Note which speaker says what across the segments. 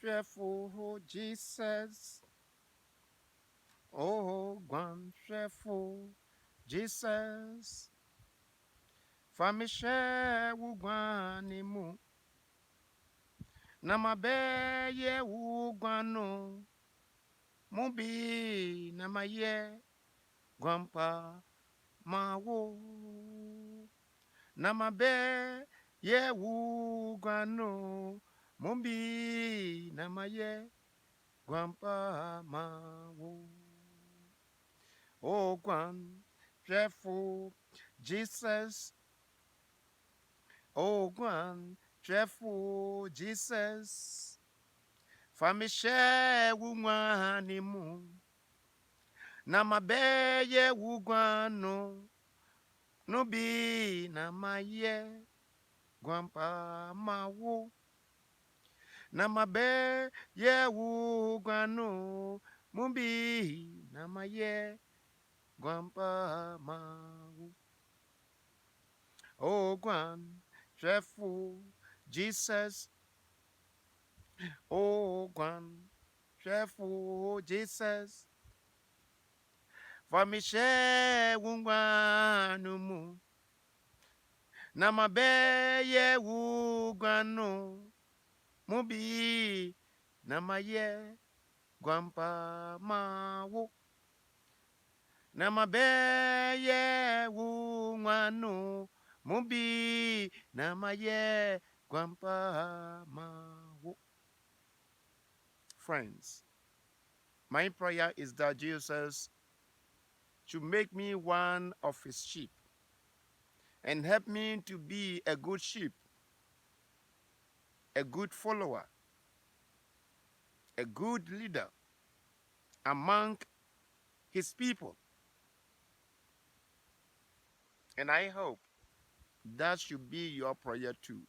Speaker 1: cheerful Jesus. Oh, one cheerful Jesus. Famishe wugwani mu. Namabeye wugwano. Mubi namaye gwampa mawo. Namabe ye wugwano. Mubi namaye gwampa mawo. Oh, one cheerful Jesus. Oh, one cheerful Jesus. Famishe wumwani mu. Na mabeye wugwano. Nubi na maye. Gwampa mawo. Na mabeye wugwano. Mubi na maye. Gwampa mawo. Oh, one cheerful Jesus. Oh, one cheerful Jesus. For me, share wungwanumu. Na mabeye wugwanu. Mubi na maye gwampa mawo. Na mabeye wungwanu. Mubi na maye gwampa mawo. Friends, my prayer is that Jesus should make me one of his sheep and help me to be a good sheep, a good follower, a good leader among his people. And I hope that should be your prayer too.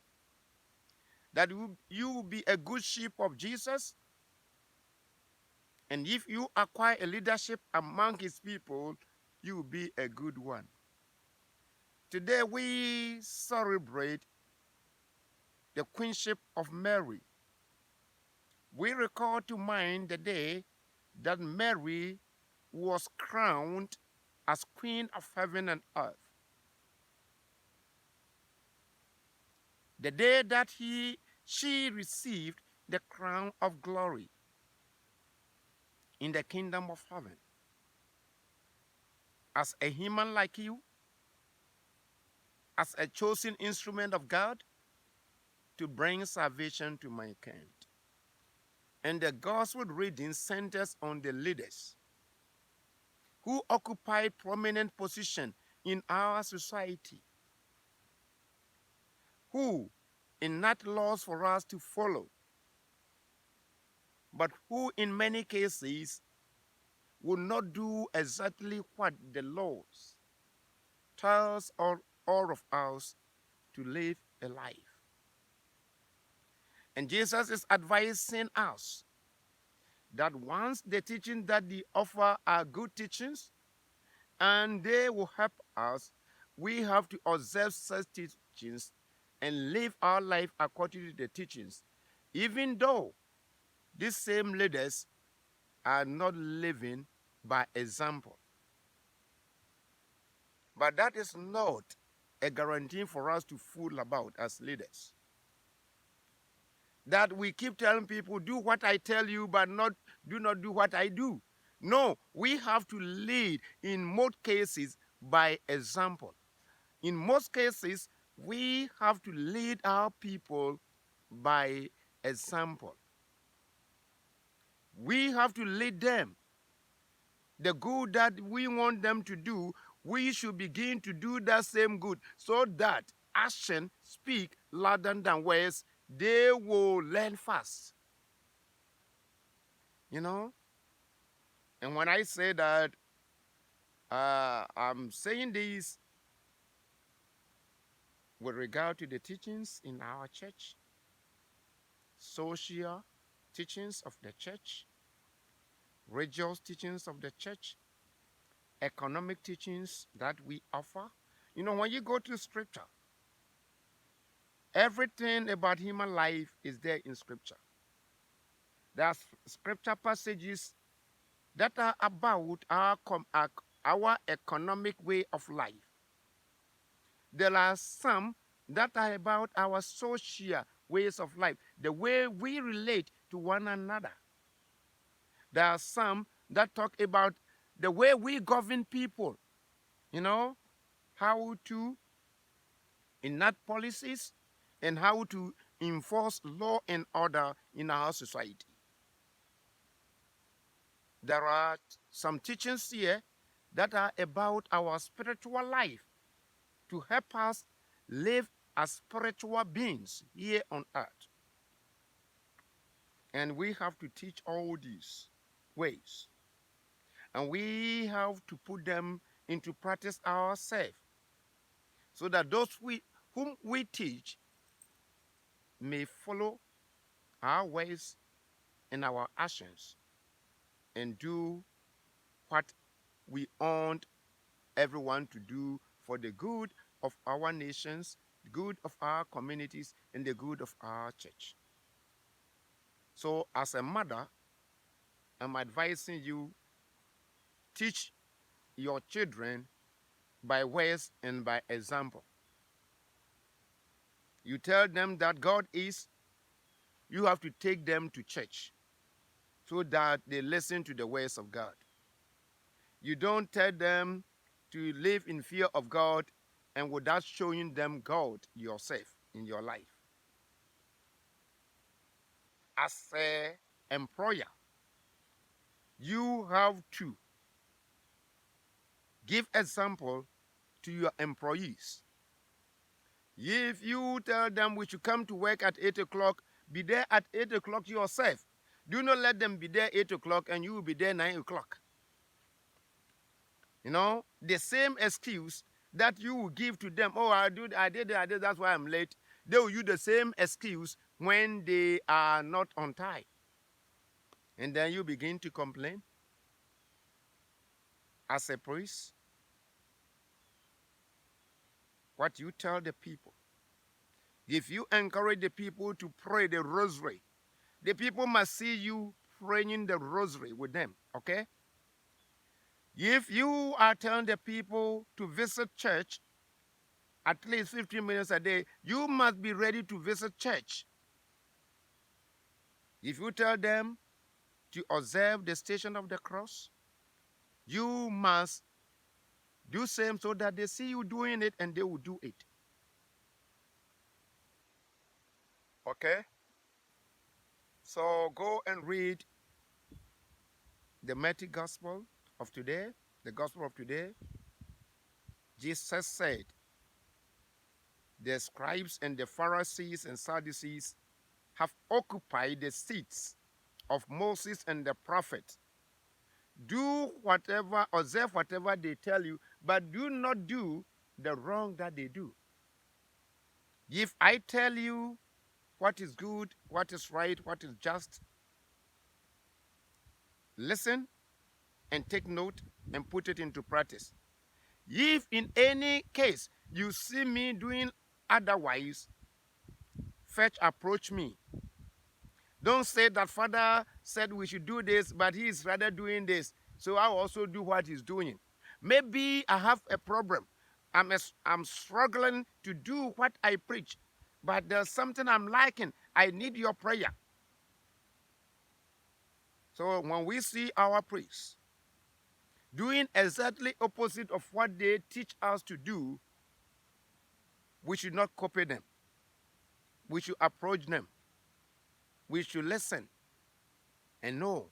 Speaker 1: That you will be a good sheep of Jesus. And if you acquire a leadership among his people, you will be a good one. Today we celebrate the queenship of Mary. We recall to mind the day that Mary was crowned as Queen of heaven and earth. The day that she received the crown of glory in the kingdom of heaven. As a human like you, as a chosen instrument of God to bring salvation to mankind. And the gospel reading centers on the leaders who occupied prominent position in our society, who enact laws for us to follow, but who in many cases will not do exactly what the laws tells all of us to live a life. And Jesus is advising us that once the teaching that they offer are good teachings and they will help us, we have to observe such teachings and live our life according to the teachings, even though these same leaders are not living by example. But that is not a guarantee for us to fool about as leaders. That we keep telling people, do what I tell you, but do not do what I do. No, we have to lead in most cases by example. In most cases, we have to lead our people by example. We have to lead them. The good that we want them to do, we should begin to do that same good so that action speak louder than words. They will learn fast. You know? And when I say that, I'm saying this with regard to the teachings in our church, social teachings of the church, religious teachings of the church, economic teachings that we offer. You know, when you go to scripture, everything about human life is there in scripture. There are scripture passages that are about our economic way of life. There are some that are about our social ways of life, the way we relate to one another. There are some that talk about the way we govern people, you know, how to enact policies and how to enforce law and order in our society. There are some teachings here that are about our spiritual life to help us live as spiritual beings here on earth. And we have to teach all these ways. And we have to put them into practice ourselves so that whom we teach may follow our ways and our actions and do what we want everyone to do for the good of our nations, the good of our communities, and the good of our church. So, as a mother, I'm advising you teach your children by words and by example. You tell them that God is, you have to take them to church so that they listen to the words of God. You don't tell them to live in fear of God and without showing them God yourself in your life. As an employer, you have to give example to your employees. If you tell them we should come to work at 8 o'clock, be there at 8 o'clock yourself. Do not let them be there 8 o'clock and you will be there 9 o'clock. You know, the same excuse that you will give to them, oh, I did, that's why I'm late. They will use the same excuse when they are not on time. And then you begin to complain. As a priest, what you tell the people, if you encourage the people to pray the rosary, the people must see you praying the rosary with them, okay? If you are telling the people to visit church at least 15 minutes a day, you must be ready to visit church. If you tell them to observe the Station of the Cross, you must do same so that they see you doing it and they will do it. Okay? So go and read the Matthew Gospel of today, the Gospel of today. Jesus said, the scribes and the Pharisees and Sadducees have occupied the seats of Moses and the prophets. Do whatever, observe whatever they tell you, but do not do the wrong that they do. If I tell you what is good, what is right, what is just, listen and take note and put it into practice. If in any case you see me doing otherwise, first approach me. Don't say that Father said we should do this, but he is rather doing this, so I'll also do what he's doing. Maybe I have a problem. I'm struggling to do what I preach, but there's something I'm liking. I need your prayer. So when we see our priests doing exactly opposite of what they teach us to do, we should not copy them. We should approach them. We should listen and know.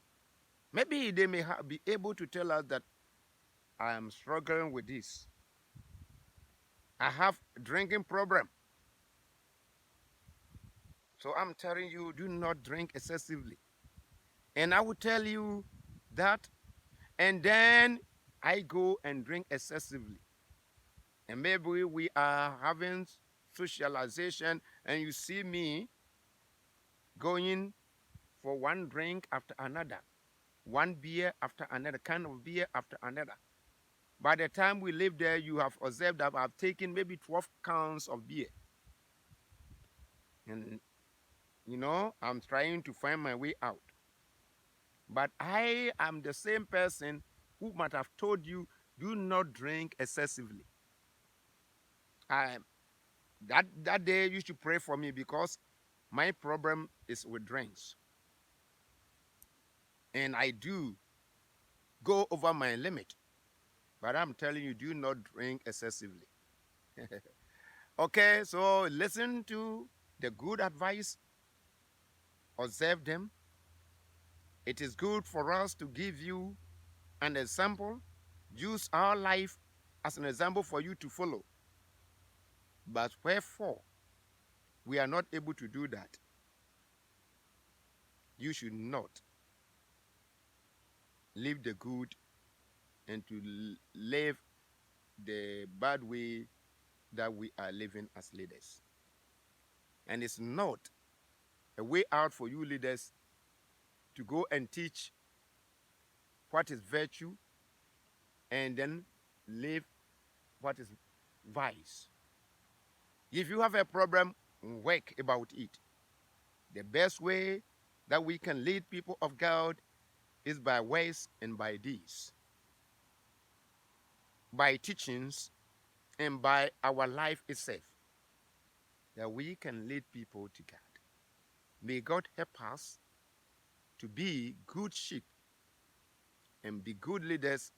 Speaker 1: Maybe they may be able to tell us that I am struggling with this. I have a drinking problem. So I'm telling you, do not drink excessively. And I will tell you that, and then I go and drink excessively. And maybe we are having socialization, and you see me going for one drink after another, one beer after another, kind of beer after another. By the time we leave there, you have observed that I've taken maybe 12 cans of beer. And, I'm trying to find my way out. But I am the same person who might have told you, do not drink excessively. I, that day you should pray for me because my problem is with drinks. And I do go over my limit. But I'm telling you, do not drink excessively. Okay, so listen to the good advice, observe them. It is good for us to give you an example, use our life as an example for you to follow. But wherefore we are not able to do that, you should not leave the good and to live the bad way that we are living as leaders. And it's not a way out for you leaders to go and teach what is virtue and then live what is vice. If you have a problem, work about it. The best way that we can lead people of God is by ways and by deeds, by teachings and by our life itself, that we can lead people to God. May God help us to be good sheep and be good leaders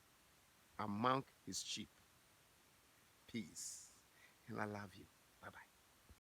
Speaker 1: among his sheep. Peace. And I love you.